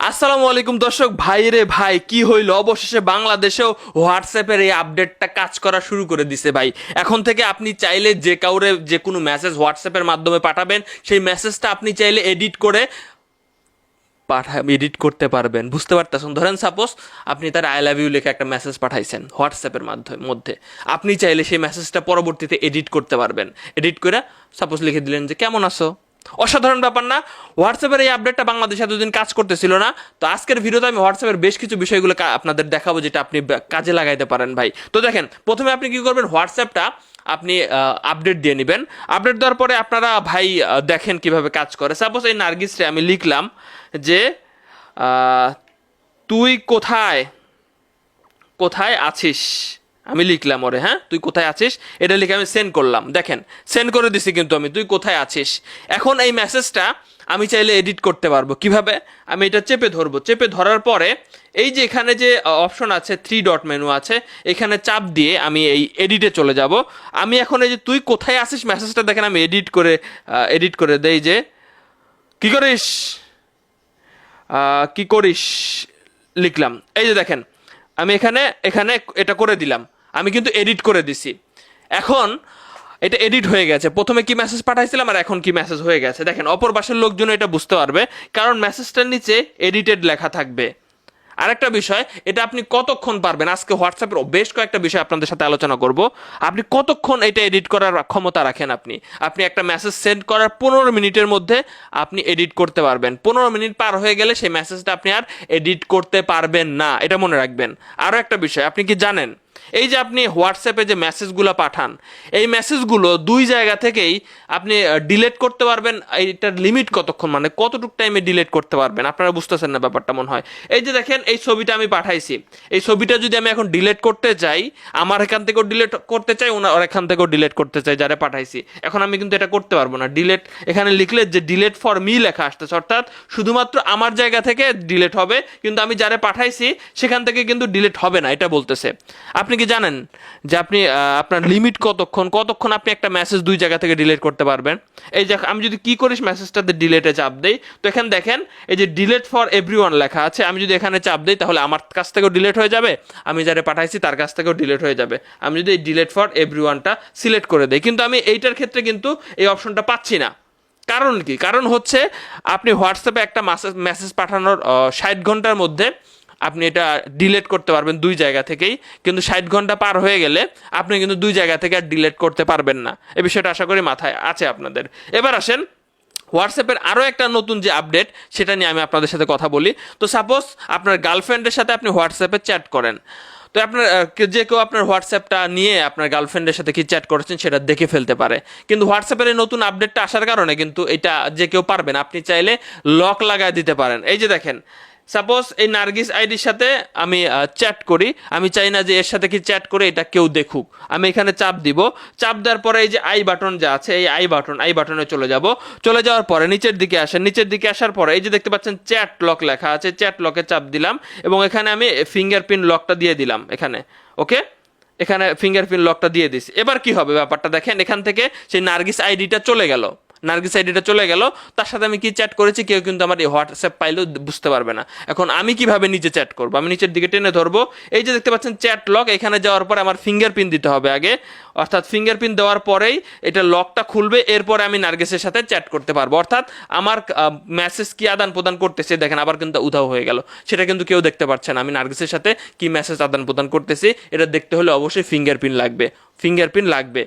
আসসালামু আলাইকুম দর্শক ভাই রে ভাই, কি হইল অবশেষে বাংলাদেশেও হোয়াটসঅ্যাপের এই আপডেটটা কাজ করা শুরু করে দিছে ভাই। এখন থেকে আপনি চাইলে যে কাউরে যে কোনো মেসেজ হোয়াটসঅ্যাপের মাধ্যমে পাঠাবেন, সেই মেসেজটা আপনি চাইলে এডিট করতে পারবেন। বুঝতে পারতেছেন? ধরেন সাপোজ আপনি তার আই লাভ ইউ লিখে একটা মেসেজ পাঠাইছেন হোয়াটসঅ্যাপের মধ্যে, আপনি চাইলে সেই মেসেজটা পরবর্তীতে এডিট করতে পারবেন। এডিট করে সাপোজ লিখে দিলেন যে কেমন আছো। অসাধারণ ব্যাপার না? হোয়াটসঅ্যাপের এই আপডেটটা বাংলাদেশে এতদিন কাজ করতেছিল না। তো আজকের ভিডিওতে আমি হোয়াটসঅ্যাপের বেশ কিছু বিষয়গুলো আপনাদের দেখাবো, যেটা আপনি কাজে লাগাইতে পারেন ভাই। তো দেখেন, প্রথমে আপনি কি করবেন, হোয়াটসঅ্যাপটা আপনি আপডেট দিয়ে নেবেন। আপডেট দেওয়ার পরে আপনারা ভাই দেখেন কিভাবে কাজ করে। সাপোজ এই নার্গিসরে আমি লিখলাম যে তুই কোথায় কোথায় আছিস, আমি লিখলাম ওরে, হ্যাঁ তুই কোথায় আছিস, এটা লিখে আমি সেন্ড করলাম। দেখেন সেন্ড করে দিছি কিন্তু আমি, তুই কোথায় আছিস। এখন এই মেসেজটা আমি চাইলে এডিট করতে পারবো কিভাবে, আমি এটা চেপে ধরবো। চেপে ধরার পরে এই যে এখানে যে অপশন আছে, 3 ডট মেনু আছে, এখানে চাপ দিয়ে আমি এই এডিটে চলে যাব। আমি এখন এই যে তুই কোথায় আছিস মেসেজটা দেখেন আমি এডিট করে দেই যে কি করিস, কি করিস লিখলাম। এই যে দেখেন আমি এখানে এখানে এটা করে দিলাম, আমি কিন্তু এডিট করে দিছি। এখন এটা এডিট হয়ে গেছে। প্রথমে কি মেসেজ পাঠাইছিলাম আর এখন কি মেসেজ হয়ে গেছে দেখেন। অপর পাশের লোকজন এটা বুঝতে পারবে, কারণ মেসেজটার নিচে এডিটেড লেখা থাকবে। আরেকটা বিষয়, এটা আপনি কতক্ষণ পারবেন, আজকে হোয়াটসঅ্যাপের বেশ কয়েকটা বিষয় আপনাদের সাথে আলোচনা করব। আপনি কতক্ষণ এটা এডিট করার ক্ষমতা রাখেন। আপনি একটা মেসেজ সেন্ড করার 15 মিনিটের মধ্যে আপনি এডিট করতে পারবেন। 15 মিনিট পার হয়ে গেলে সেই মেসেজটা আপনি আর এডিট করতে পারবেন না, এটা মনে রাখবেন। আরও একটা বিষয়, আপনি কি জানেন এই যে আপনি হোয়াটসঅ্যাপে যে মেসেজগুলো পাঠান, এই মেসেজগুলো 2 জায়গা থেকেই আপনি ডিলেট করতে পারবেন। এইটার লিমিট কতক্ষণ, মানে কতটুকু টাইমে ডিলেট করতে পারবেন, আপনারা বুঝতেছেন না ব্যাপারটা মনে হয়। এই যে দেখেন এই ছবিটা আমি পাঠাইছি, এই ছবিটা যদি আমি এখন ডিলেট করতে চাই, আমার এখান থেকেও ডিলেট করতে চাই, ওনার এখান থেকেও ডিলেট করতে চাই যারা পাঠাইছি, এখন আমি কিন্তু এটা করতে পারবো না। ডিলেট এখানে লিখলে যে ডিলেট ফর মি লেখা আসতেছে, অর্থাৎ শুধুমাত্র আমার জায়গা থেকে ডিলেট হবে, কিন্তু আমি যারা পাঠাইছি সেখান থেকে কিন্তু ডিলেট হবে না, এটা বলতেছে। আপনি কি জানেন যে আপনি আপনার লিমিট কতক্ষণ আপনি একটা মেসেজ 2 জায়গা থেকে ডিলিট করতে পারবেন। এই যে আমি যদি কি করিস মেসেজটাতে ডিলেটে চাপ দেই, তো এখানে দেখেন এই যে ডিলেট ফর এভরিওয়ান লেখা আছে, আমি যদি এখানে চাপ দেই তাহলে আমার কাছ থেকেও ডিলেট হয়ে যাবে, আমি যারা পাঠাইছি তার কাছ থেকেও ডিলেট হয়ে যাবে। আমি যদি এই ডিলেট ফর এভরিওয়ানটা সিলেক্ট করে দেই, কিন্তু আমি এইটার ক্ষেত্রে কিন্তু এই অপশনটা পাচ্ছি না। কারণ কি? কারণ হচ্ছে আপনি হোয়াটসঅ্যাপে একটা মেসেজ পাঠানোর 60 ঘন্টার মধ্যে আপনি এটা ডিলেট করতে পারবেন 2 জায়গা থেকেই, কিন্তু 60 ঘন্টা পার হয়ে গেলে আপনি কিন্তু 2 জায়গা থেকে আর ডিলেট করতে পারবেন না। এই বিষয়টা আশা করি মাথায় আছে আপনাদের। এবার আসেন হোয়াটসঅ্যাপের আরও একটা নতুন যে আপডেট, সেটা নিয়ে আমি আপনাদের সাথে কথা বলি। তো সাপোজ আপনার গার্লফ্রেন্ডের সাথে আপনি হোয়াটসঅ্যাপে চ্যাট করেন, তো আপনার যে কেউ আপনার হোয়াটসঅ্যাপটা নিয়ে আপনার গার্লফ্রেন্ডের সাথে কি চ্যাট করেছেন সেটা দেখে ফেলতে পারে। কিন্তু হোয়াটসঅ্যাপের এই নতুন আপডেটটা আসার কারণে কিন্তু এটা যে কেউ পারবেন, আপনি চাইলে লক লাগায় দিতে পারেন। এই যে দেখেন, সাপোজ এই নার্গিস আইডির সাথে আমি চ্যাট করি, আমি চাই না যে এর সাথে কি চ্যাট করে এটা কেউ দেখুক, আমি এখানে চাপ দিব। চাপ দেওয়ার পরে এই যে আই বাটন যা আছে, এই আই বাটনে চলে যাব। চলে যাওয়ার পরে নিচের দিকে আসেন, নিচের দিকে আসার পরে এই যে দেখতে পাচ্ছেন চ্যাট লক লেখা আছে, চ্যাট লকে চাপ দিলাম এবং এখানে আমি ফিঙ্গারপ্রিন্ট লকটা দিয়ে দিলাম এখানে। ওকে, এখানে ফিঙ্গারপ্রিন্ট লকটা দিয়ে দিছি। এবার কি হবে ব্যাপারটা দেখেন, এখান থেকে সেই নার্গিস আইডিটা চলে গেল, তার সাথে আমি কি চ্যাট করেছি কেউ কিন্তু আমার এই হোয়াটসঅ্যাপ পাইলেও বুঝতে পারবে না। এখন আমি কিভাবে নিচে চ্যাট করবো, আমি নিচের দিকে টেনে ধরবো, এই যে দেখতে পাচ্ছেন চ্যাট লক, এখানে যাওয়ার পরে আমার ফিঙ্গারপ্রিন্ট দিতে হবে আগে, অর্থাৎ ফিঙ্গারপ্রিন্ট দেওয়ার পরেই এটা লকটা খুলবে, এরপরে আমি নার্গিসের সাথে চ্যাট করতে পারবো। অর্থাৎ আমার মেসেজ কি আদান প্রদান করতেছে দেখেন, আবার কিন্তু উধাও হয়ে গেল, সেটা কিন্তু কেউ দেখতে পাচ্ছে না আমি নার্গিসের সাথে কি মেসেজ আদান প্রদান করতেছি। এটা দেখতে হলে অবশ্যই ফিঙ্গারপ্রিন্ট লাগবে।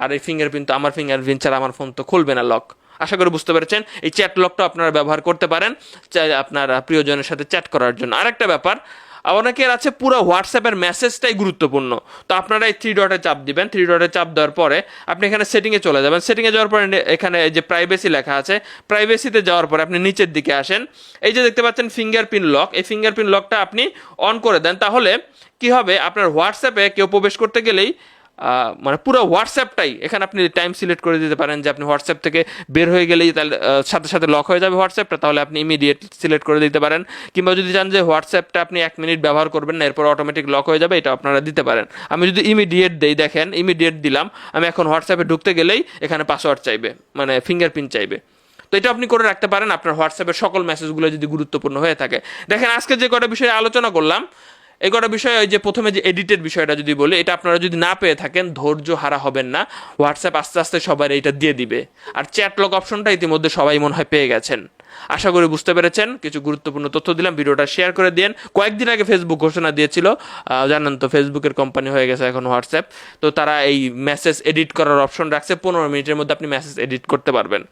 আর এই ফিঙ্গারপ্রিন্ট তো আমার ফিঙ্গারপ্রিন্ট ছাড়া আমার ফোন তো খুলবে না লক। আশা করি বুঝতে পেরেছেন। এই চ্যাট লকটা আপনারা ব্যবহার করতে পারেন আপনার প্রিয়জনের সাথে চ্যাট করার জন্য। আরেকটা ব্যাপার, অনেকের আছে পুরো হোয়াটসঅ্যাপের মেসেজটাই গুরুত্বপূর্ণ, তো আপনারা এই 3 ডটে চাপ দিবেন। 3 ডটে চাপ দেওয়ার পরে আপনি এখানে সেটিংয়ে চলে যাবেন। সেটিংয়ে যাওয়ার পরে এখানে যে প্রাইভেসি লেখা আছে, প্রাইভেসিতে যাওয়ার পরে আপনি নিচের দিকে আসেন, এই যে দেখতে পাচ্ছেন ফিঙ্গারপ্রিন্ট লক, এই ফিঙ্গারপ্রিন্ট লকটা আপনি অন করে দেন। তাহলে কি হবে, আপনার হোয়াটসঅ্যাপে কেউ প্রবেশ করতে গেলেই মানে পুরো হোয়াটসঅ্যাপটাই, এখানে আপনি টাইম সিলেক্ট করে দিতে পারেন যে আপনি হোয়াটসঅ্যাপ থেকে বের হয়ে গেলেই তাহলে সাথে সাথে লক হয়ে যাবে হোয়াটসঅ্যাপটা, তাহলে আপনি ইমিডিয়েট সিলেক্ট করে দিতে পারেন। কিংবা যদি চান যে হোয়াটসঅ্যাপটা আপনি 1 মিনিট ব্যবহার করবেন না, এরপর অটোমেটিক লক হয়ে যাবে, এটা আপনারা দিতে পারেন। আমি যদি ইমিডিয়েট দেই, দেখেন ইমিডিয়েট দিলাম, আমি এখন হোয়াটসঅ্যাপে ঢুকতে গেলেই এখানে পাসওয়ার্ড চাইবে, মানে ফিঙ্গারপ্রিন্ট চাইবে। তো এটা আপনি করে রাখতে পারেন আপনার হোয়াটসঅ্যাপের সকল মেসেজগুলো যদি গুরুত্বপূর্ণ হয়ে থাকে। দেখেন আজকে যে কটা বিষয়ে আলোচনা করলাম, এই কটা বিষয়ে ওই যে প্রথমে যে এডিটের বিষয়টা যদি বলি, এটা আপনারা যদি না পেয়ে থাকেন ধৈর্য হারা হবেন না, হোয়াটসঅ্যাপ আস্তে আস্তে সবার এইটা দিয়ে দিবে। আর চ্যাট লক অপশনটা ইতিমধ্যে সবাই মনে হয় পেয়ে গেছেন। আশা করি বুঝতে পেরেছেন, কিছু গুরুত্বপূর্ণ তথ্য দিলাম, ভিডিওটা শেয়ার করে দিন। কয়েকদিন আগে ফেসবুক ঘোষণা দিয়েছিল, জানেন তো ফেসবুকের কোম্পানি হয়ে গেছে এখন হোয়াটসঅ্যাপ, তো তারা এই মেসেজ এডিট করার অপশন রাখছে, 15 মিনিটের মধ্যে আপনি মেসেজ এডিট করতে পারবেন।